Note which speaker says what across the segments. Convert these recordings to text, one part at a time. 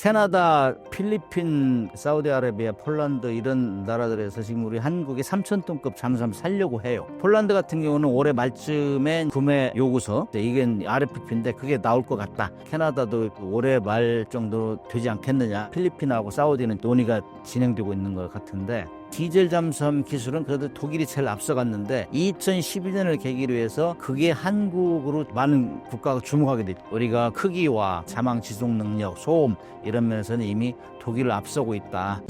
Speaker 1: 캐나다, 필리핀, 사우디아라비아, 폴란드 이런 나라들에서 지금 우리 한국이 3,000톤급 잠수함 살려고 해요. 폴란드 같은 경우는 올해 말쯤에 구매 요구서, 이게 RFP인데 그게 나올 것 같다. 캐나다도 올해 말 정도 되지 않겠느냐. 필리핀하고 사우디는 논의가 진행되고 있는 것 같은데, 디젤 잠수함 기술은 그래도 독일이 제일 앞서갔는데 2012년을 계기로 해서 그게 한국으로 많은 국가가 주목하게 됐죠. 우리가 크기와 자망 지속 능력, 소음 이런 면에서는 이미 독일을 앞서고 있다.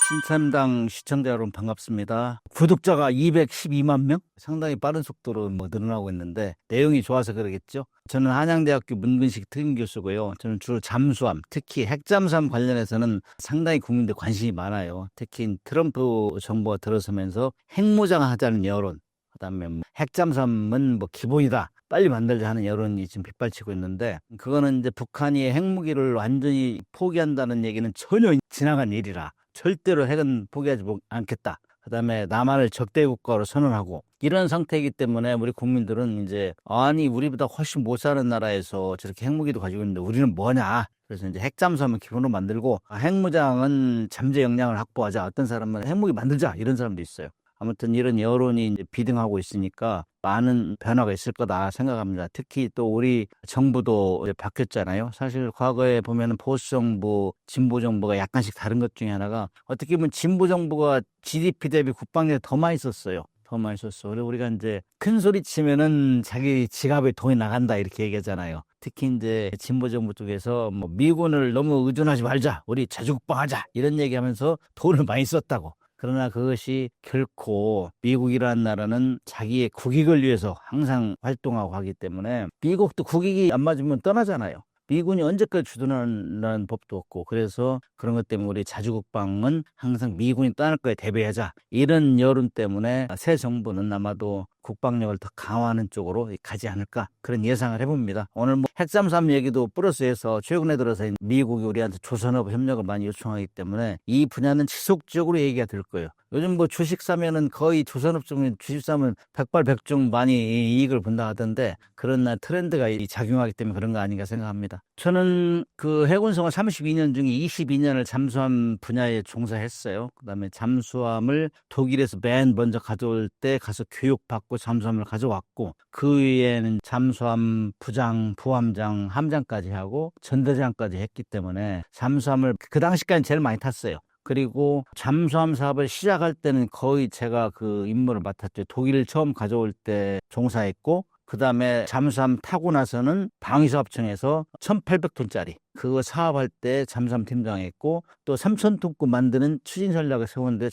Speaker 1: 신참당 시청자 여러분 반갑습니다. 구독자가 212만 명? 상당히 빠른 속도로 늘어나고 있는데 내용이 좋아서 그러겠죠. 저는 한양대학교 문근식 특임교수고요. 저는 주로 잠수함, 특히 핵잠수함 관련해서는 상당히 국민들 관심이 많아요. 특히 트럼프 정부가 들어서면서 핵무장하자는 여론, 그다음에 핵잠수함은 기본이다, 빨리 만들자 하는 여론이 지금 빗발치고 있는데, 그거는 이제 북한이 핵무기를 완전히 포기한다는 얘기는 전혀 지나간 일이라 절대로 핵은 포기하지 않겠다. 그다음에 남한을 적대 국가로 선언하고 이런 상태이기 때문에 우리 국민들은 이제 아니 우리보다 훨씬 못 사는 나라에서 저렇게 핵무기도 가지고 있는데 우리는 뭐냐. 그래서 이제 핵잠수함을 기본으로 만들고 핵무장은 잠재 역량을 확보하자. 어떤 사람은 핵무기 만들자 이런 사람도 있어요. 아무튼 이런 여론이 이제 비등하고 있으니까 많은 변화가 있을 거다 생각합니다. 특히 또 우리 정부도 바뀌었잖아요. 사실 과거에 보면은 보수 정부, 진보 정부가 약간씩 다른 것 중에 하나가, 어떻게 보면 진보 정부가 GDP 대비 국방력이 더 많이 썼어요. 더 많이 썼어. 그리고 우리가 이제 큰 소리 치면은 자기 지갑에 돈이 나간다 이렇게 얘기하잖아요. 특히 이제 진보 정부 쪽에서 미군을 너무 의존하지 말자, 우리 자주국방하자 이런 얘기하면서 돈을 많이 썼다고. 그러나 그것이 결코 미국이라는 나라는 자기의 국익을 위해서 항상 활동하고 하기 때문에, 미국도 국익이 안 맞으면 떠나잖아요. 미군이 언제까지 주둔하는 법도 없고, 그래서 그런 것 때문에 우리 자주국방은 항상 미군이 떠날 거에 대비하자 이런 여론 때문에 새 정부는 아마도 국방력을 더 강화하는 쪽으로 가지 않을까, 그런 예상을 해봅니다. 오늘 핵잠수함 얘기도 플러스해서 최근에 들어서 미국이 우리한테 조선업 협력을 많이 요청하기 때문에 이 분야는 지속적으로 얘기가 될 거예요. 요즘 주식 사면은 거의 조선업 쪽에 주식 사면 백발백중 많이 이익을 본다 하던데, 그런 트렌드가 작용하기 때문에 그런 거 아닌가 생각합니다. 저는 그 해군 생활 32년 중에 22년을 잠수함 분야에 종사했어요. 그다음에 잠수함을 독일에서 맨 먼저 가져올 때 가서 교육받고 잠수함을 가져왔고, 그 위에는 잠수함 부장, 부함장, 함장까지 하고 전대장까지 했기 때문에 잠수함을 그 당시까지 제일 많이 탔어요. 그리고 잠수함 사업을 시작할 때는 거의 제가 그 임무를 맡았죠. 독일 처음 가져올 때 종사했고, 그 다음에 잠수함 타고 나서는 방위사업청에서 1,800톤짜리 그거 사업할 때 잠수함 팀장했고, 또 3,000톤급 만드는 추진 전략을 세우는데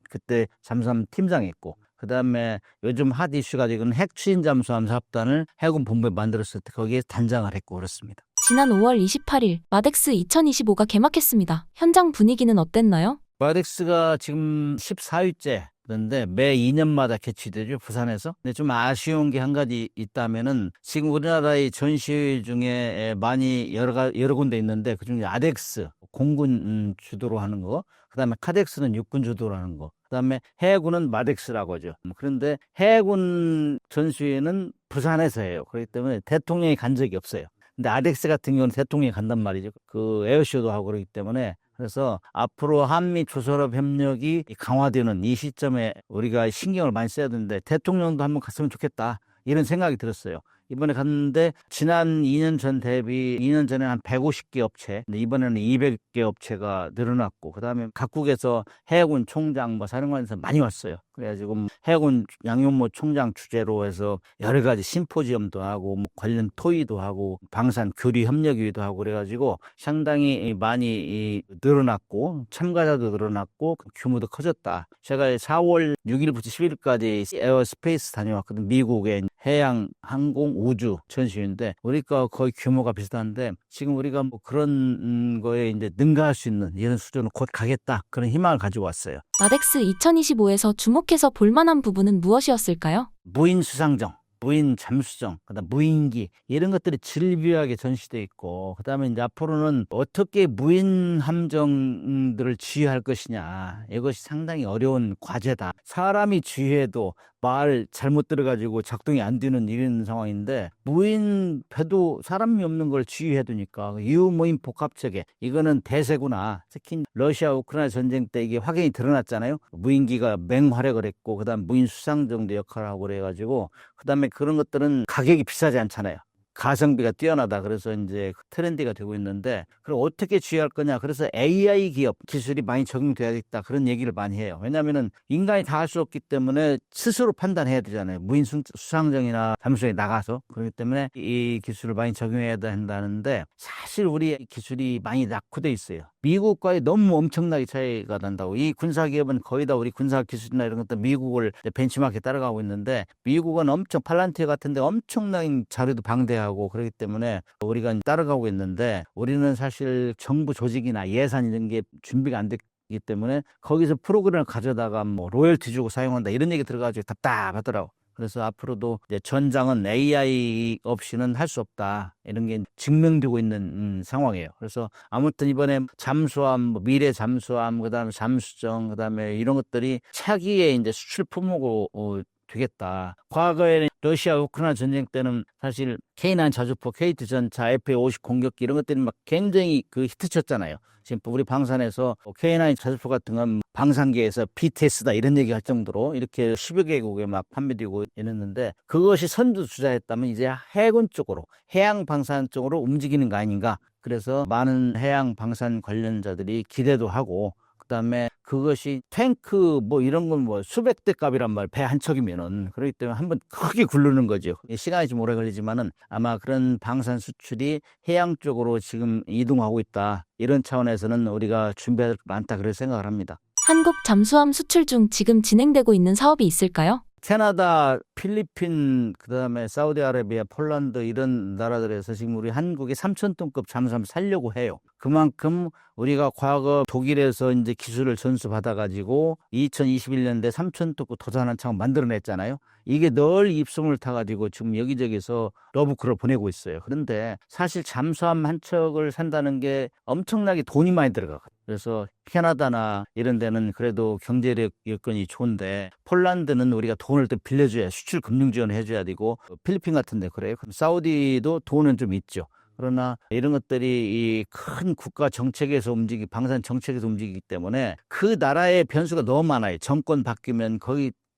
Speaker 1: 그때 잠수함 팀장했고, 그 다음에 요즘 핫 이슈가 지금 핵 추진 잠수함 사업단을 해군 본부에 만들었을 때 거기에 단장을 했고 그렇습니다.
Speaker 2: 지난 5월 28일 마덱스 2025가 개막했습니다. 현장 분위기는 어땠나요?
Speaker 1: 마덱스가 지금 14회째 그런데 매 2년마다 개최되죠, 부산에서. 근데 좀 아쉬운 게 한 가지 있다면은, 지금 우리나라의 전시회 중에 많이 여러 군데 있는데 그중에 아덱스 공군 주도로 하는 거, 그다음에 카덱스는 육군 주도로 하는 거, 그다음에 해군은 마덱스라고 하죠. 그런데 해군 전시회는 부산에서 해요. 그렇기 때문에 대통령이 간 적이 없어요. 근데 아덱스 같은 경우는 대통령이 간단 말이죠. 그 에어쇼도 하고 그러기 때문에. 그래서 앞으로 한미 조선업 협력이 강화되는 이 시점에 우리가 신경을 많이 써야 되는데, 대통령도 한번 갔으면 좋겠다 이런 생각이 들었어요. 이번에 갔는데 지난 2년 전 대비 2년 전에 한 150개 업체, 근데 이번에는 200개 업체가 늘어났고, 그다음에 각국에서 해군 총장, 사령관에서 많이 왔어요. 그래가지고 해군 양용모 총장 주재로 해서 여러 가지 심포지엄도 하고 관련 토의도 하고 방산 교류 협력위도 하고 그래가지고 상당히 많이 늘어났고 참가자도 늘어났고 규모도 커졌다. 제가 4월 6일부터 10일까지 에어스페이스 다녀왔거든. 미국의 해양 항공 우주 전시회인데 우리가 거의 규모가 비슷한데, 지금 우리가 그런 거에 이제 능가할 수 있는 이런 수준으로 곧 가겠다, 그런 희망을 가지고 왔어요.
Speaker 2: 마덱스 2025에서 주목해서 볼만한 부분은 무엇이었을까요?
Speaker 1: 무인 수상정, 무인 잠수정, 그다음 무인기 이런 것들이 질비하게 전시돼 있고, 그다음에 이제 앞으로는 어떻게 무인 함정들을 지휘할 것이냐, 이것이 상당히 어려운 과제다. 사람이 지휘해도 말 잘못 들어가지고 작동이 안 되는 이런 상황인데 무인 배도 사람이 없는 걸 지휘해 두니까 유무인 복합체계 이거는 대세구나. 특히 러시아 우크라이나 전쟁 때 이게 확연히 드러났잖아요. 무인기가 맹활약을 했고 그다음 무인 수상 정도 역할을 하고 그래가지고 그다음에 그런 것들은 가격이 비싸지 않잖아요. 가성비가 뛰어나다. 그래서 이제 트렌디가 되고 있는데, 그럼 어떻게 취할 거냐. 그래서 AI 기업 기술이 많이 적용돼야겠다. 그런 얘기를 많이 해요. 왜냐하면은 인간이 다 할 수 없기 때문에 스스로 판단해야 되잖아요. 무인 수상정이나 잠수정에 나가서. 그렇기 때문에 이 기술을 많이 적용해야 된다는데, 사실 우리 기술이 많이 낙후돼 있어요. 미국과의 너무 엄청나게 차이가 난다고. 이 군사기업은 거의 다 우리 군사기술이나 이런 것들 미국을 벤치마크에 따라가고 있는데, 미국은 엄청 팔란티어 같은데 엄청난 자료도 방대하고 그렇기 때문에 우리가 따라가고 있는데, 우리는 사실 정부 조직이나 예산 이런 게 준비가 안 됐기 때문에 거기서 프로그램을 가져다가 뭐 로열티 주고 사용한다 이런 얘기 들어가지고 답답하더라고. 그래서 앞으로도 이제 전장은 AI 없이는 할 수 없다. 이런 게 증명되고 있는 상황이에요. 그래서 아무튼 이번에 잠수함, 뭐 미래 잠수함, 그다음에 잠수정, 그다음에 이런 것들이 차기의 이제 수출 품목으로 되겠다. 과거에는 러시아 우크라이나 전쟁 때는 사실 K9 자주포, KT 전차, FA-50 공격기 이런 것들이 막 굉장히 그 히트쳤잖아요. 지금 우리 방산에서 K9 자주포 같은 건 방산계에서 BTS다 이런 얘기 할 정도로 이렇게 10여 개국에 막 판매되고 이랬는데, 그것이 선두주자였다면 이제 해군 쪽으로, 해양 방산 쪽으로 움직이는 거 아닌가. 그래서 많은 해양 방산 관련자들이 기대도 하고, 그다음에 그것이 탱크 뭐 이런 건 뭐 수백 대 값이란 말, 배 한 척이면은. 그렇기 때문에 한번 크게 굴르는 거죠. 시간이 좀 오래 걸리지만은 아마 그런 방산 수출이 해양 쪽으로 지금 이동하고 있다. 이런 차원에서는 우리가 준비할 게 많다 그렇게 생각을 합니다.
Speaker 2: 한국 잠수함 수출 중 지금 진행되고 있는 사업이 있을까요?
Speaker 1: 캐나다, 필리핀, 그다음에 사우디아라비아, 폴란드 이런 나라들에서 지금 우리 한국이 3,000톤급 잠수함 살려고 해요. 그만큼 우리가 과거 독일에서 이제 기술을 전수받아가지고 2021년대 3,000톤급 도산한 창을 만들어냈잖아요. 이게 늘 입소문을 타가지고 지금 여기저기서 러브콜을 보내고 있어요. 그런데 사실 잠수함 한 척을 산다는 게 엄청나게 돈이 많이 들어가거든요. 그래서 캐나다나 이런 데는 그래도 경제력 여건이 좋은데, 폴란드는 우리가 돈을 또 빌려줘야 수출 금융 지원을 해줘야 되고, 필리핀 같은 데 그래요. 그럼 사우디도 돈은 좀 있죠. 그러나 이런 것들이 이 큰 국가 정책에서 방산 정책에서 움직이기 때문에 그 나라의 변수가 너무 많아요. 정권 바뀌면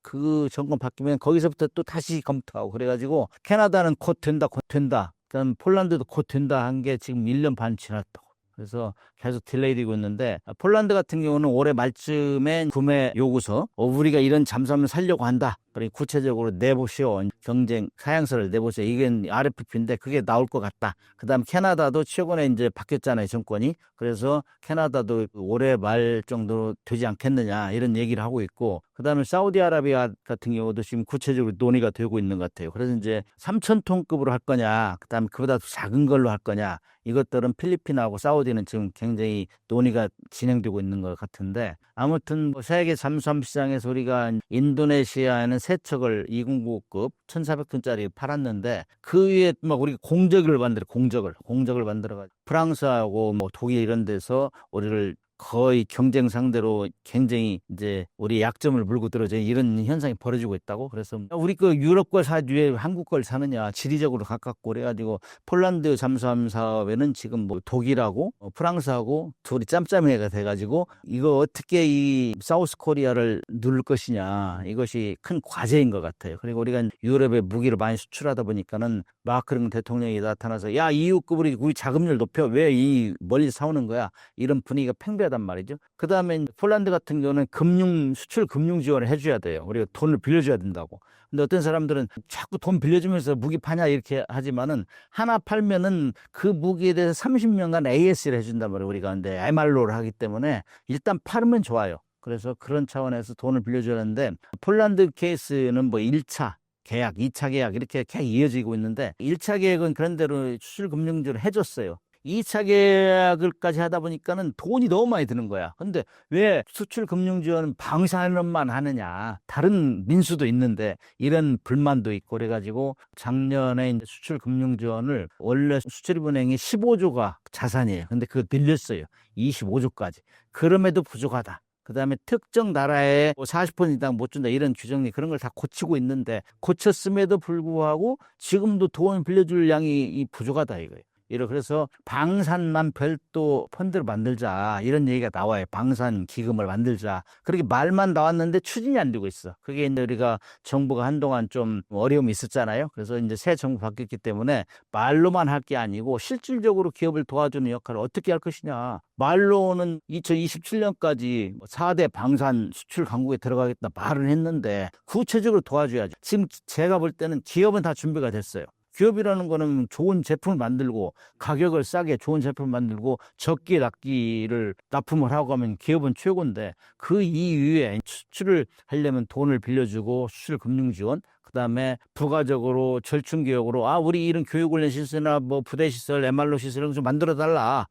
Speaker 1: 그 정권 바뀌면 거기서부터 또 다시 검토하고 그래가지고, 캐나다는 곧 된다, 곧 된다. 그다음 폴란드도 곧 된다 한 게 지금 1년 반 지났다고. 그래서 계속 딜레이되고 있는데, 폴란드 같은 경우는 올해 말쯤에 구매 요구서, 우리가 이런 잠수함을 살려고 한다. 그러니 구체적으로 내보시오. 경쟁 사양서를 내보세요. 이게 RFP인데 그게 나올 것 같다. 그다음 캐나다도 최근에 이제 바뀌었잖아요, 정권이. 그래서 캐나다도 올해 말 정도 되지 않겠느냐 이런 얘기를 하고 있고, 그다음에 사우디아라비아 같은 경우도 지금 구체적으로 논의가 되고 있는 것 같아요. 그래서 이제 3,000톤급으로 할 거냐, 그다음에 그보다 작은 걸로 할 거냐, 이것들은 필리핀하고 사우디는 지금 굉장히 논의가 진행되고 있는 것 같은데, 아무튼 뭐 세계 잠수함 시장에서 우리가 인도네시아에는 세 척을 209급 1,400톤짜리 팔았는데, 그 위에 막 우리가 공적을 만들어가지고 프랑스하고 뭐 독일 이런 데서 우리를 거의 경쟁 상대로 굉장히 이제 우리 약점을 물고 들어져 이런 현상이 벌어지고 있다고. 그래서 우리 그 유럽 걸 사지 왜 한국 걸 사느냐, 지리적으로 가깝고 그래가지고 폴란드 잠수함 사업에는 지금 뭐 독일하고 프랑스하고 둘이 짬짬이가 돼가지고 이거 어떻게 이 사우스 코리아를 누를 것이냐, 이것이 큰 과제인 것 같아요. 그리고 우리가 유럽에 무기를 많이 수출하다 보니까는 마크롱 대통령이 나타나서 야, EU급으로 우리 자금률 높여, 왜 이 멀리 사오는 거야, 이런 분위기가 팽배하단 말이죠. 그 다음에 폴란드 같은 경우는 수출 금융 지원을 해줘야 돼요. 우리가 돈을 빌려줘야 된다고. 근데 어떤 사람들은 자꾸 돈 빌려주면서 무기 파냐 이렇게 하지만은, 하나 팔면은 그 무기에 대해서 30년간 AS를 해준단 말이에요. 우리가. 근데 MR로를 하기 때문에 일단 팔으면 좋아요. 그래서 그런 차원에서 돈을 빌려줘야 하는데, 폴란드 케이스는 뭐 1차 계약, 2차 계약 이렇게 계속 이어지고 있는데, 1차 계약은 그런 대로 수출 금융지원을 해줬어요. 2차 계약을까지 하다 보니까는 돈이 너무 많이 드는 거야. 근데 왜 수출 금융 지원은 방산업만 하느냐, 다른 민수도 있는데, 이런 불만도 있고 그래가지고 작년에 이제 수출 금융 지원을, 원래 수출입은행이 15조가 자산이에요. 근데 그거 늘렸어요. 25조까지. 그럼에도 부족하다. 그다음에 특정 나라에 40% 이상 못 준다 이런 규정이 그런 걸 다 고치고 있는데 고쳤음에도 불구하고 지금도 돈 빌려줄 양이 부족하다 이거예요. 그래서 방산만 별도 펀드를 만들자 이런 얘기가 나와요. 방산 기금을 만들자. 그렇게 말만 나왔는데 추진이 안 되고 있어. 그게 이제 우리가 정부가 한동안 좀 어려움이 있었잖아요. 그래서 이제 새 정부 바뀌었기 때문에 말로만 할 게 아니고 실질적으로 기업을 도와주는 역할을 어떻게 할 것이냐. 말로는 2027년까지 4대 방산 수출 강국에 들어가겠다 말을 했는데 구체적으로 도와줘야죠. 지금 제가 볼 때는 기업은 다 준비가 됐어요. 기업이라는 거는 좋은 제품을 만들고 가격을 싸게 좋은 제품을 만들고 적기에 납기를 납품을 하고 하면 기업은 최고인데 그 이후에 수출을 하려면 돈을 빌려주고 수출 금융 지원 그다음에 부가적으로 절충기업으로 우리 이런 교육 훈련 시설이나 뭐 부대 시설, MR로 시설 이런 거 좀 만들어 달라.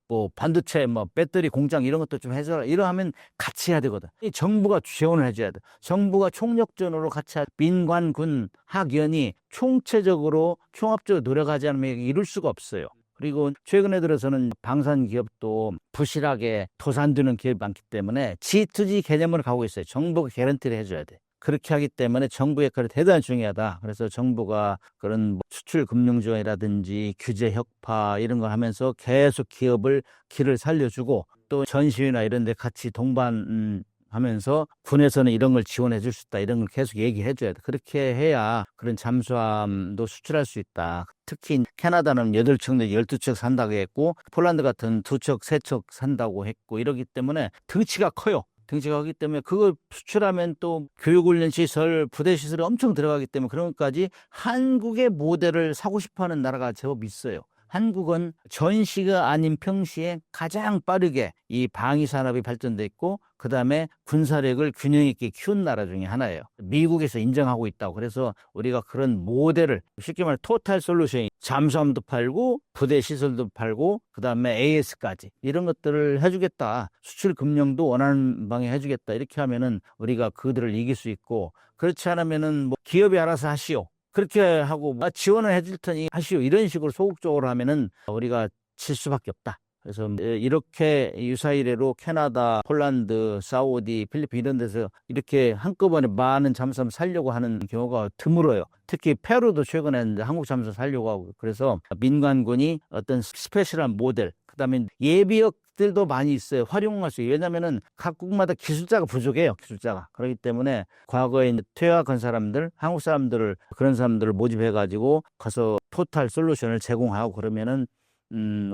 Speaker 1: 뭐 반도체, 뭐 배터리 공장 이런 것도 좀 해줘라. 이러하면 같이 해야 되거든. 이 정부가 지원을 해줘야 돼. 정부가 총력전으로 같이 민관, 군, 학연이 총체적으로 종합적으로 노력하지 않으면 이룰 수가 없어요. 그리고 최근에 들어서는 방산 기업도 부실하게 도산되는 기업이 많기 때문에 G2G 개념으로 가고 있어요. 정부가 개런티를 해줘야 돼. 그렇게 하기 때문에 정부 역할이 대단히 중요하다. 그래서 정부가 그런 수출 금융 지원이라든지 규제 혁파 이런 걸 하면서 계속 기업을 길을 살려주고 또 전시회나 이런 데 같이 동반하면서 군에서는 이런 걸 지원해 줄 수 있다. 이런 걸 계속 얘기해 줘야 돼. 그렇게 해야 그런 잠수함도 수출할 수 있다. 특히 캐나다는 8척 내지 12척 산다고 했고 폴란드 같은 2척, 3척 산다고 했고 이러기 때문에 등치가 커요. 등치가 크기 때문에 그걸 수출하면 또 교육훈련 시설, 부대 시설이 엄청 들어가기 때문에 그런 것까지 한국의 모델을 사고 싶어하는 나라가 제법 있어요. 한국은 전시가 아닌 평시에 가장 빠르게 이 방위 산업이 발전돼 있고 그다음에 군사력을 균형 있게 키운 나라 중에 하나예요. 미국에서 인정하고 있다고. 그래서 우리가 그런 모델을 쉽게 말해 토탈 솔루션 잠수함도 팔고 부대 시설도 팔고 그다음에 AS까지 이런 것들을 해주겠다. 수출 금융도 원하는 방에 해주겠다. 이렇게 하면은 우리가 그들을 이길 수 있고 그렇지 않으면은 뭐 기업이 알아서 하시오. 그렇게 하고 지원을 해줄 테니 하시오. 이런 식으로 소극적으로 하면은 우리가 질 수밖에 없다. 그래서 이렇게 유사이래로 캐나다, 폴란드, 사우디, 필리핀 이런 데서 이렇게 한꺼번에 많은 잠수함 살려고 하는 경우가 드물어요. 특히 페루도 최근에 한국 잠수함 살려고 하고 그래서 민간군이 어떤 스페셜한 모델 그다음에 예비역들도 많이 있어요. 활용할 수 있어요. 왜냐하면은 각국마다 기술자가 부족해요. 기술자가. 그렇기 때문에 과거에 퇴학한 사람들, 한국 사람들을 그런 사람들을 모집해가지고 가서 토탈 솔루션을 제공하고 그러면은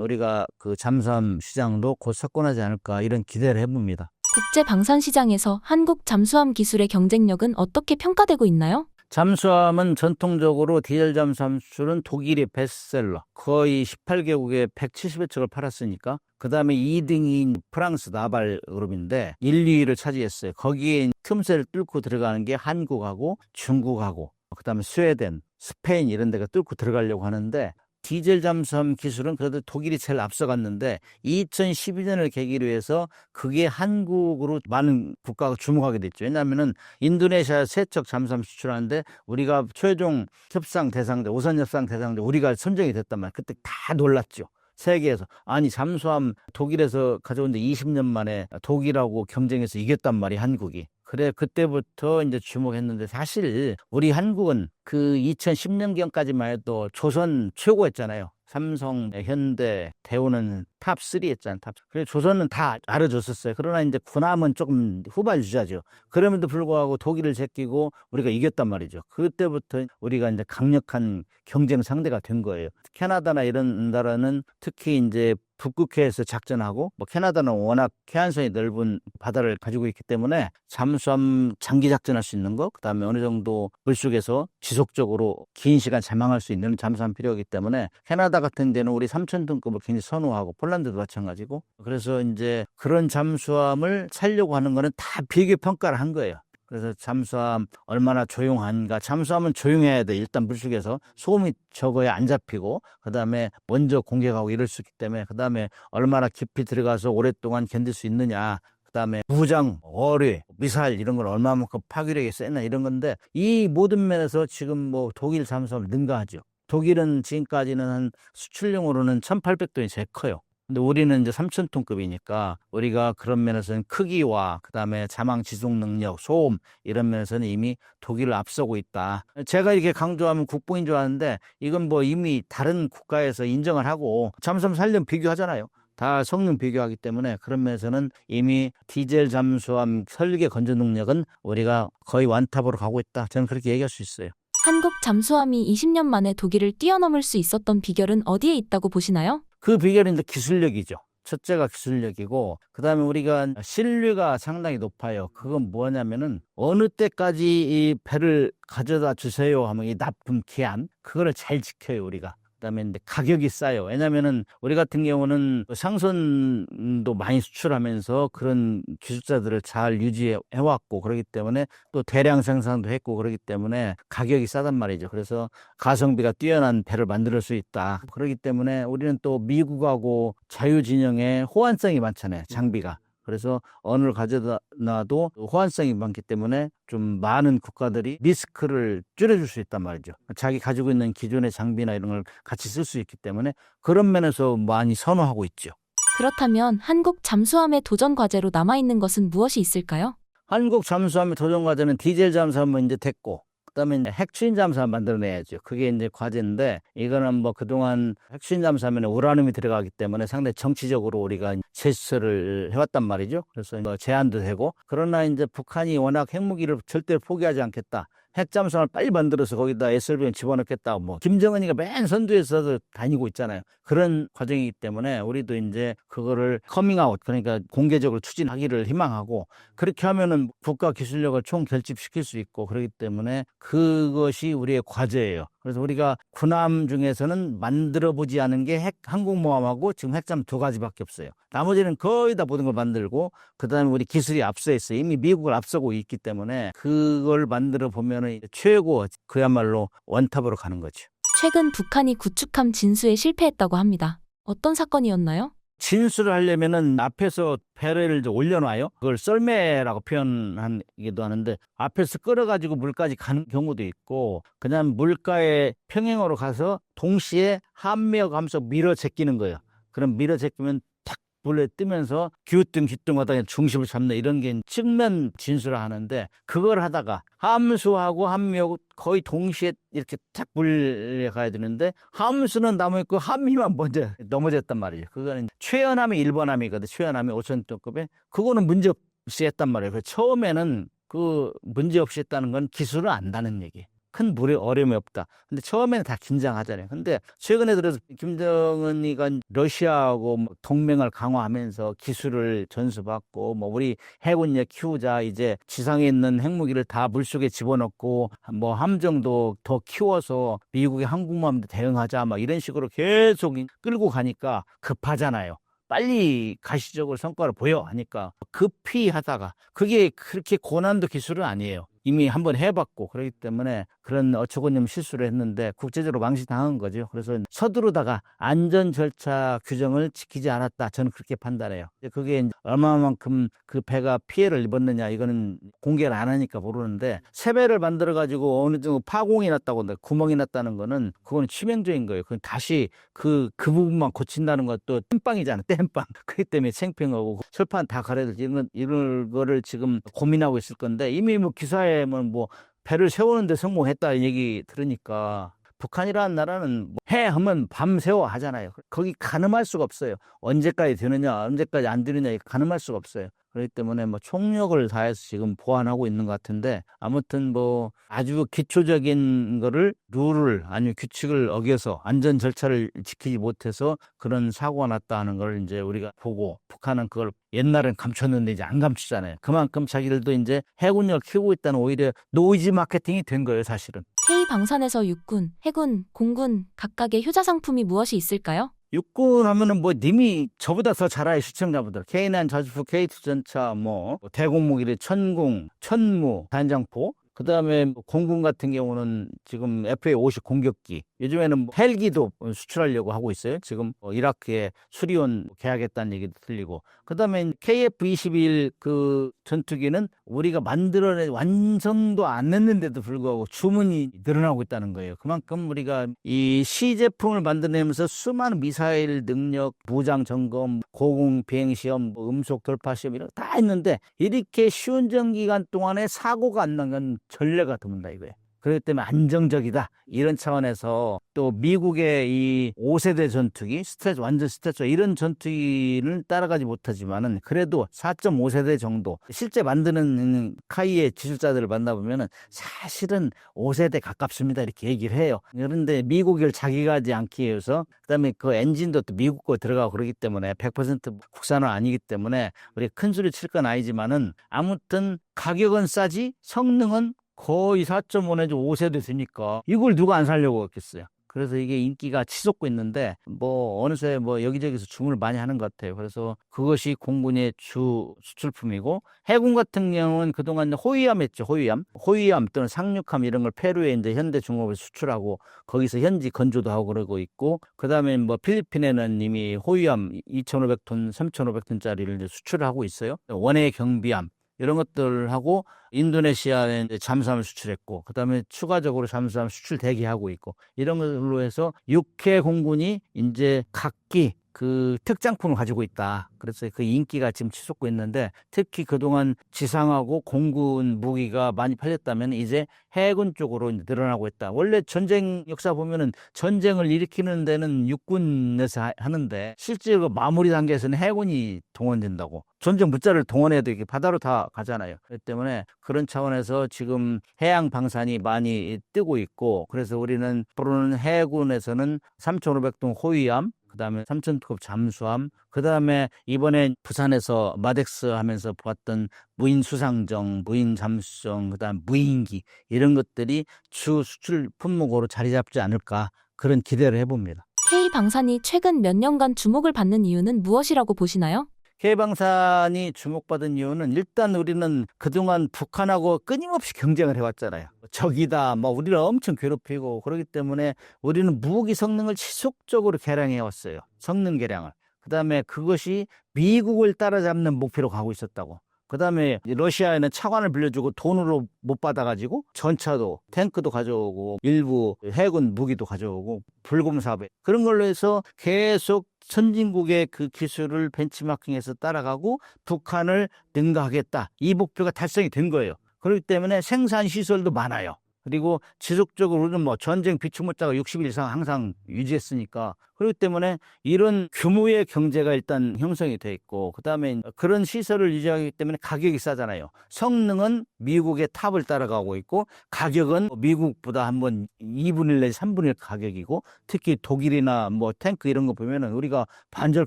Speaker 1: 우리가 그 잠수함 시장도 곧 석권하지 않을까 이런 기대를 해봅니다.
Speaker 2: 국제 방산 시장에서 한국 잠수함 기술의 경쟁력은 어떻게 평가되고 있나요?
Speaker 1: 잠수함은 전통적으로 디젤 잠수함 수출은 독일이 베스트셀러 거의 18개국에 170여 척을 팔았으니까 그 다음에 2등이 프랑스 나발 그룹인데 1, 2위를 차지했어요. 거기에 틈새를 뚫고 들어가는 게 한국하고 중국하고 그 다음에 스웨덴, 스페인 이런 데가 뚫고 들어가려고 하는데 디젤 잠수함 기술은 그래도 독일이 제일 앞서갔는데 2012년을 계기로 해서 그게 한국으로 많은 국가가 주목하게 됐죠. 왜냐하면은 인도네시아 3척 잠수함 수출하는데 우리가 최종 협상 대상자, 우선 협상 대상자 우리가 선정이 됐단 말이에요. 그때 다 놀랐죠. 세계에서. 아니 잠수함 독일에서 가져온데 20년 만에 독일하고 경쟁해서 이겼단 말이에요. 한국이. 그래 그때부터 이제 주목했는데 사실 우리 한국은 그 2010년경까지만 해도 조선 최고였잖아요. 삼성, 현대, 대우는 탑3였잖아요. 그래서 조선은 다 알아줬었어요. 그러나 이제 군함은 조금 후발주자죠. 그럼에도 불구하고 독일을 제끼고 우리가 이겼단 말이죠. 그때부터 우리가 이제 강력한 경쟁 상대가 된 거예요. 캐나다나 이런 나라는 특히 이제 북극해에서 작전하고 캐나다는 워낙 해안선이 넓은 바다를 가지고 있기 때문에 잠수함 장기 작전할 수 있는 거 그다음에 어느 정도 물속에서 지속적으로 긴 시간 잠항할 수 있는 잠수함 필요하기 때문에 캐나다 같은 데는 우리 3,000톤급을 굉장히 선호하고 폴란드도 마찬가지고 그래서 이제 그런 잠수함을 살려고 하는 거는 다 비교 평가를 한 거예요. 그래서 잠수함 얼마나 조용한가. 잠수함은 조용해야 돼. 일단 물속에서 소음이 적어야 안 잡히고 그다음에 먼저 공격하고 이럴 수 있기 때문에 그다음에 얼마나 깊이 들어가서 오랫동안 견딜 수 있느냐. 그다음에 무장, 어뢰, 미사일 이런 걸 얼마만큼 파괴력이 세나 이런 건데 이 모든 면에서 지금 독일 잠수함을 능가하죠. 독일은 지금까지는 한 수출용으로는 1,800톤이 제일 커요. 근데 우리는 이제 3,000톤급이니까 우리가 그런 면에서는 크기와 그다음에 자망 지속 능력, 소음 이런 면에서는 이미 독일을 앞서고 있다. 제가 이렇게 강조하면 국뽕인 줄 아는데 이건 뭐 이미 다른 국가에서 인정을 하고 잠수함 살림 비교하잖아요. 다 성능 비교하기 때문에 그런 면에서는 이미 디젤 잠수함 설계 건조 능력은 우리가 거의 완탑으로 가고 있다. 저는 그렇게 얘기할 수 있어요.
Speaker 2: 한국 잠수함이 20년 만에 독일을 뛰어넘을 수 있었던 비결은 어디에 있다고 보시나요?
Speaker 1: 그 비결은 이제 기술력이죠. 첫째가 기술력이고 그다음에 우리가 신뢰가 상당히 높아요. 그건 뭐냐면은 어느 때까지 이 배를 가져다 주세요 하면 이 납품 기한 그거를 잘 지켜요 우리가. 그다음에 이제 가격이 싸요. 왜냐면은 우리 같은 경우는 상선도 많이 수출하면서 그런 기술자들을 잘 유지해 왔고 그렇기 때문에 또 대량 생산도 했고 그렇기 때문에 가격이 싸단 말이죠. 그래서 가성비가 뛰어난 배를 만들 수 있다. 그렇기 때문에 우리는 또 미국하고 자유진영에 호환성이 많잖아요. 장비가. 그래서 어느 가져다 놔도 호환성이 많기 때문에 좀 많은 국가들이 리스크를 줄여줄 수 있단 말이죠. 자기 가지고 있는 기존의 장비나 이런 걸 같이 쓸 수 있기 때문에 그런 면에서 많이 선호하고 있죠.
Speaker 2: 그렇다면 한국 잠수함의 도전 과제로 남아있는 것은 무엇이 있을까요?
Speaker 1: 한국 잠수함의 도전 과제는 디젤 잠수함은 이제 됐고 그다음에 이제 핵추진 잠수함 만들어내야죠. 그게 이제 과제인데 이거는 뭐 그동안 핵추진 잠수함에는 우라늄이 들어가기 때문에 상당히 정치적으로 우리가 제스처를 해왔단 말이죠. 그래서 뭐 제한도 되고 그러나 이제 북한이 워낙 핵무기를 절대 포기하지 않겠다. 핵잠수함을 빨리 만들어서 거기다 SLBM 집어넣겠다. 뭐 김정은이가 맨 선두에서 다니고 있잖아요. 그런 과정이기 때문에 우리도 이제 그거를 커밍아웃 그러니까 공개적으로 추진하기를 희망하고 그렇게 하면은 국가 기술력을 총 결집시킬 수 있고 그렇기 때문에 그것이 우리의 과제예요. 그래서 우리가 군함 중에서는 만들어 보지 않은 게 핵 항공모함하고 지금 핵잠 두 가지밖에 없어요. 나머지는 거의 다 모든 걸 만들고 그다음에 우리 기술이 앞서 있어요. 이미 미국을 앞서고 있기 때문에 그걸 만들어 보면은 최고 그야말로 원탑으로 가는 거죠.
Speaker 2: 최근 북한이 구축함 진수에 실패했다고 합니다. 어떤 사건이었나요?
Speaker 1: 진수를 하려면은 앞에서 배를 이제 올려놔요. 그걸 썰매라고 표현하기도 하는데 앞에서 끌어가지고 물까지 가는 경우도 있고 그냥 물가에 평행으로 가서 동시에 함미어 가면서 밀어 제끼는 거예요. 그럼 밀어 제끼면 탁 물에 뜨면서 기우뚱 기우뚱하다 중심을 잡는 이런 게 측면 진수를 하는데 그걸 하다가 함수하고 함미하고 거의 동시에 이렇게 탁 물에 가야 되는데 함수는 남아있고 함미만 먼저 넘어졌단 말이에요. 그거는 최연함이 1번함이거든. 최연함이 5,000톤급에 그거는 문제없이 했단 말이에요. 그래서 처음에는 그 문제없이 했다는 건 기술을 안다는 얘기예요. 큰 물에 어려움이 없다. 근데 처음에는 다 긴장하잖아요. 근데 최근에 들어서 김정은이가 러시아하고 뭐 동맹을 강화하면서 기술을 전수받고 뭐 우리 해군력 키우자 이제 지상에 있는 핵무기를 다 물속에 집어넣고 뭐 함정도 더 키워서 미국의 항공모함도 대응하자 막 이런 식으로 계속 끌고 가니까 급하잖아요. 빨리 가시적으로 성과를 보여 하니까 급히 하다가 그게 그렇게 고난도 기술은 아니에요. 이미 한번 해봤고 그렇기 때문에 그런 어처구니없는 실수를 했는데 국제적으로 망신당한 거죠. 그래서 서두르다가 안전 절차 규정을 지키지 않았다. 저는 그렇게 판단해요. 그게 얼마만큼 그 배가 피해를 입었느냐 이거는 공개를 안 하니까 모르는데 새 배를 만들어 가지고 어느 정도 파공이 났다고 구멍이 났다는 거는 그건 치명적인 거예요. 그건 다시 그 부분만 고친다는 것도 땜빵이잖아. 땜빵. 그렇기 때문에 생평하고 철판 다 갈아야 되지. 이런 거를 지금 고민하고 있을 건데 이미 뭐 기사에 뭐 배를 세우는데 성공했다 얘기 들으니까 북한이라는 나라는 해 하면 밤새워 하잖아요. 거기 가늠할 수가 없어요. 언제까지 되느냐 언제까지 안 되느냐 가늠할 수가 없어요. 그렇기 때문에 뭐 총력을 다해서 지금 보완하고 있는 것 같은데 아무튼 뭐 아주 기초적인 거를 룰을 아니면 규칙을 어겨서 안전 절차를 지키지 못해서 그런 사고가 났다 하는 걸 이제 우리가 보고 북한은 그걸 옛날엔 감췄는데 이제 안 감추잖아요. 그만큼 자기들도 이제 해군력을 키우고 있다는 오히려 노이즈 마케팅이 된 거예요, 사실은.
Speaker 2: K방산에서 육군, 해군, 공군 각각의 효자 상품이 무엇이 있을까요?
Speaker 1: 육군 하면은 뭐 님이 저보다 더 잘 알아요, 시청자분들. K9 저주포, K2 전차, 뭐 대공무기를 천궁, 천무, 단장포. 그다음에 공군 같은 경우는 지금 FA-50 공격기 요즘에는 뭐 헬기도 수출하려고 하고 있어요. 지금 이라크에 수리온 계약했다는 얘기도 들리고. 그다음에 KF-21 그 전투기는 우리가 만들어낸 완성도 안 했는데도 불구하고 주문이 늘어나고 있다는 거예요. 그만큼 우리가 이 시제품을 만들어내면서 수많은 미사일 능력, 무장 점검, 고공 비행 시험, 음속 돌파 시험 이런 거 다 했는데 이렇게 쉬운 전기간 동안에 사고가 안 난 건 전례가 드문다 이거예요. 그렇기 때문에 안정적이다. 이런 차원에서 또 미국의 이 5세대 전투기, 완전 스트레처 이런 전투기를 따라가지 못하지만은 그래도 4.5세대 정도 실제 만드는 카이의 기술자들을 만나보면은 사실은 5세대 가깝습니다. 이렇게 얘기를 해요. 그런데 미국을 자기가 하지 않기 위해서 그다음에 그 엔진도 또 미국 거 들어가고 그러기 때문에 100% 국산은 아니기 때문에 우리 큰 소리 칠 건 아니지만은 아무튼 가격은 싸지 성능은 거의 4.5 내지 5세대 되니까 이걸 누가 안 사려고 했겠어요. 그래서 이게 인기가 치솟고 있는데 뭐 어느새 뭐 여기저기서 주문을 많이 하는 것 같아요. 그래서 그것이 공군의 주 수출품이고 해군 같은 경우는 그동안 호위함 했죠. 호위함 또는 상륙함 이런 걸 페루에 이제 현대중공업에 수출하고 거기서 현지 건조도 하고 그러고 있고 그다음에 뭐 필리핀에는 이미 호위함 2,500톤, 3,500톤짜리를 이제 수출을 하고 있어요. 원해 경비함 이런 것들하고 인도네시아에 이제 잠수함을 수출했고 그다음에 추가적으로 잠수함 수출 대기하고 있고 이런 걸로 해서 육해 공군이 이제 각기 그 특장품을 가지고 있다. 그래서 그 인기가 지금 치솟고 있는데 특히 그동안 지상하고 공군 무기가 많이 팔렸다면 이제 해군 쪽으로 이제 늘어나고 있다. 원래 전쟁 역사 보면은 전쟁을 일으키는 데는 육군에서 하는데 실제로 마무리 단계에서는 해군이 동원된다고. 전쟁 무자를 동원해도 이게 바다로 다 가잖아요. 그렇기 때문에 그런 차원에서 지금 해양 방산이 많이 뜨고 있고 그래서 우리는 앞으로는 해군에서는 3,500톤 호위함 그다음에 3,000톤급 잠수함, 그다음에 이번에 부산에서 마덱스 하면서 보았던 무인 수상정, 무인 잠수정, 그다음 무인기 이런 것들이 주 수출 품목으로 자리 잡지 않을까 그런 기대를 해봅니다.
Speaker 2: K방산이 최근 몇 년간 주목을 받는 이유는 무엇이라고 보시나요?
Speaker 1: K방산이 주목받은 이유는 일단 우리는 그동안 북한하고 끊임없이 경쟁을 해왔잖아요. 적이다, 뭐 우리를 엄청 괴롭히고 그렇기 때문에 우리는 무기 성능을 지속적으로 개량해왔어요. 성능 개량을. 그다음에 그것이 미국을 따라잡는 목표로 가고 있었다고. 그다음에 러시아에는 차관을 빌려주고 돈으로 못 받아가지고 전차도 탱크도 가져오고 일부 해군 무기도 가져오고 불금 사업에 그런 걸로 해서 계속 선진국의 그 기술을 벤치마킹해서 따라가고 북한을 능가하겠다. 이 목표가 달성이 된 거예요. 그렇기 때문에 생산 시설도 많아요. 그리고 지속적으로 우리는 뭐 전쟁 비축물자가 60일 이상 항상 유지했으니까 그렇기 때문에 이런 규모의 경제가 일단 형성이 돼 있고 그다음에 그런 시설을 유지하기 때문에 가격이 싸잖아요. 성능은 미국의 탑을 따라가고 있고 가격은 미국보다 한번 2분의 1 내지 3분의 1 가격이고 특히 독일이나 뭐 탱크 이런 거 보면은 우리가 반절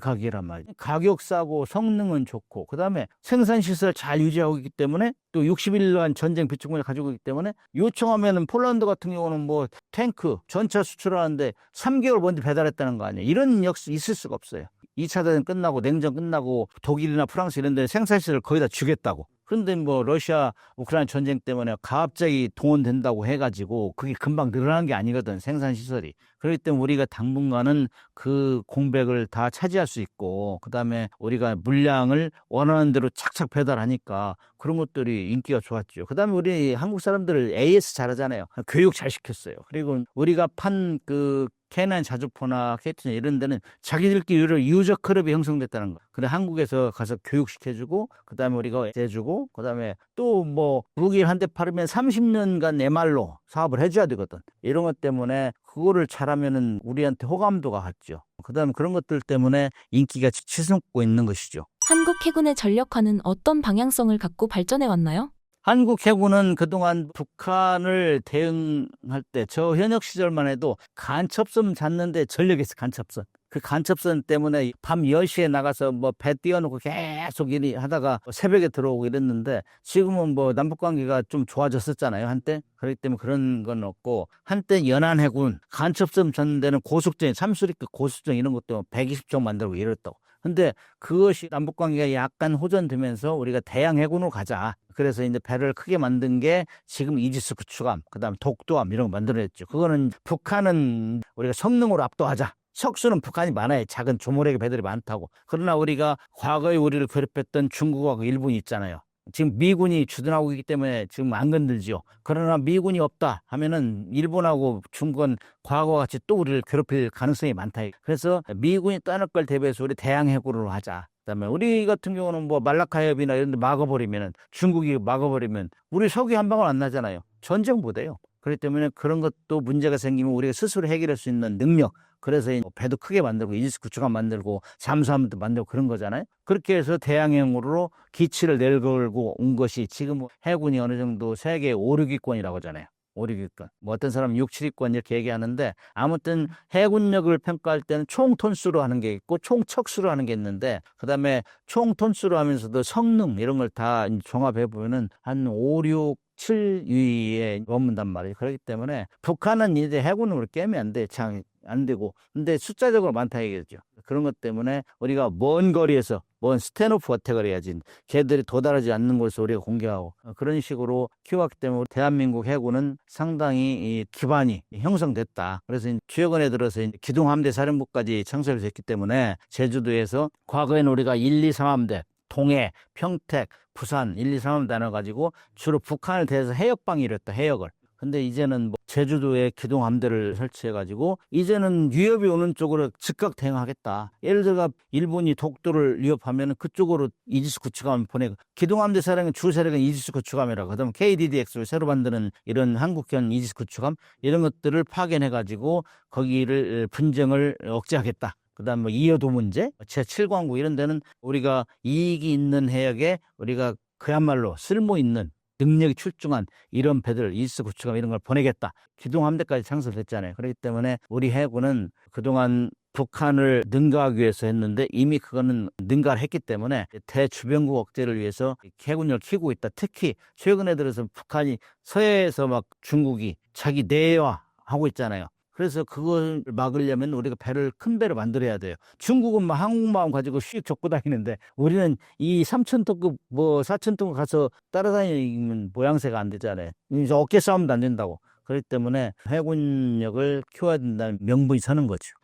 Speaker 1: 가격이란 말이에요. 가격 싸고 성능은 좋고 그다음에 생산 시설 잘 유지하고 있기 때문에 또 60일간 전쟁 비축물을 가지고 있기 때문에 요청하면은 폴란드 같은 경우는 뭐 탱크 전차 수출하는데 3개월 먼저 배달했다는 거 아니에요. 이런 역시 있을 수가 없어요. 2차 대전 끝나고 냉전 끝나고 독일이나 프랑스 이런 데 생산시설을 거의 다 주겠다고. 그런데 뭐 러시아 우크라이나 전쟁 때문에 갑자기 동원된다고 해가지고 그게 금방 늘어나는 게 아니거든 생산시설이. 그렇기 때문에 우리가 당분간은 그 공백을 다 차지할 수 있고 그다음에 우리가 물량을 원하는 대로 착착 배달하니까 그런 것들이 인기가 좋았죠. 그다음에 우리 한국 사람들 AS 잘하잖아요. 교육 잘 시켰어요. 그리고 우리가 판 그 K9 자주포나 K2 이런 데는 자기들끼리 유저 클럽이 형성됐다는 거. 그래 한국에서 가서 교육시켜주고 그다음에 우리가 해주고 그다음에 또 뭐 무기를 한 대 팔으면 30년간 MR로 사업을 해줘야 되거든. 이런 것 때문에 그거를 잘하면은 우리한테 호감도가 갔죠. 그다음에 그런 것들 때문에 인기가 치솟고 있는 것이죠.
Speaker 2: 한국 해군의 전력화는 어떤 방향성을 갖고 발전해 왔나요?
Speaker 1: 한국 해군은 그동안 북한을 대응할 때 저 현역 시절만 해도 간첩선 잡는데 전력에서 간첩선. 그 간첩선 때문에 밤 10시에 나가서 뭐 배 띄워놓고 계속 일이 하다가 새벽에 들어오고 이랬는데 지금은 뭐 남북관계가 좀 좋아졌었잖아요, 한때. 그렇기 때문에 그런 건 없고 한때 연안해군 간첩선 잡는 데는 고속정, 삼수리급 고속정 이런 것도 120정 만들고 이랬다고. 근데 그것이 남북관계가 약간 호전되면서 우리가 대양 해군으로 가자. 그래서 이제 배를 크게 만든 게 지금 이지스 구축함, 그다음 독도함 이런 거 만들어냈죠. 그거는 북한은 우리가 성능으로 압도하자. 석수는 북한이 많아요. 작은 조모래기 배들이 많다고. 그러나 우리가 과거에 우리를 괴롭혔던 중국하고 일본이 있잖아요. 지금 미군이 주둔하고 있기 때문에 지금 안 건들지요. 그러나 미군이 없다 하면은 일본하고 중국은 과거와 같이 또 우리를 괴롭힐 가능성이 많다. 그래서 미군이 떠날 걸 대비해서 우리 대양 해군으로 하자. 그다음에 우리 같은 경우는 뭐 말라카 해협이나 이런 데 막아버리면은, 중국이 막아버리면 우리 석유 한 방울 안 나잖아요. 전쟁 못해요. 그렇기 때문에 그런 것도 문제가 생기면 우리가 스스로 해결할 수 있는 능력, 그래서 배도 크게 만들고 이지스 구축함 만들고 잠수함도 만들고 그런 거잖아요. 그렇게 해서 대양행으로 기치를 내걸고 온 것이 지금 해군이 어느 정도 세계 5, 6위권이라고 하잖아요. 5, 6위권. 뭐 어떤 사람은 6, 7위권 이렇게 얘기하는데, 아무튼 해군력을 평가할 때는 총 톤수로 하는 게 있고 총 척수로 하는 게 있는데, 그다음에 총 톤수로 하면서도 성능 이런 걸 다 종합해 보면은 한 5, 6, 7위에 머문단 말이에요. 그렇기 때문에 북한은 이제 해군으로 깨면 안 돼. 참 안 되고. 근데 숫자적으로 많다 얘기죠. 그런 것 때문에 우리가 먼 거리에서, 먼 스탠오프 어택을 해야지, 걔들이 도달하지 않는 곳에서 우리가 공격하고, 그런 식으로 키워왔기 때문에 대한민국 해군은 상당히 이 기반이 형성됐다. 그래서 최근에 들어서 기동함대 사령부까지 창설이 됐기 때문에 제주도에서 과거에는 우리가 1, 2, 3함대 동해, 평택, 부산 1, 2, 3함대 나눠가지고 주로 북한을 대해서 해역방위를 했다. 해역을. 근데 이제는 뭐 제주도에 기동함대를 설치해가지고 이제는 위협이 오는 쪽으로 즉각 대응하겠다. 예를 들어 일본이 독도를 위협하면 그쪽으로 이지스 구축함을 보내고, 기동함대 사령의 주 세력은 이지스 구축함이라고, 그다음 KDDX를 새로 만드는 이런 한국형 이지스 구축함 이런 것들을 파견해가지고 거기를 분쟁을 억제하겠다. 그다음 뭐 이여도 문제, 제7광구 이런 데는 우리가 이익이 있는 해역에 우리가 그야말로 쓸모 있는 능력이 출중한 이런 배들, 이지스 구축함 이런 걸 보내겠다. 기동함대까지 창설됐잖아요. 그렇기 때문에 우리 해군은 그동안 북한을 능가하기 위해서 했는데 이미 그거는 능가를 했기 때문에 대주변국 억제를 위해서 해군력을 키우고 있다. 특히 최근에 들어서 북한이 서해에서 막 중국이 자기 내화하고 있잖아요. 그래서 그걸 막으려면 우리가 배를, 큰 배를 만들어야 돼요. 중국은 막 항공모함 가지고 휙 젓고 다니는데 우리는 이 3,000톤급 뭐 4,000톤 가서 따라다니면 모양새가 안 되잖아요. 이제 어깨 싸움도 안 된다고. 그렇기 때문에 해군력을 키워야 된다는 명분이 서는 거죠.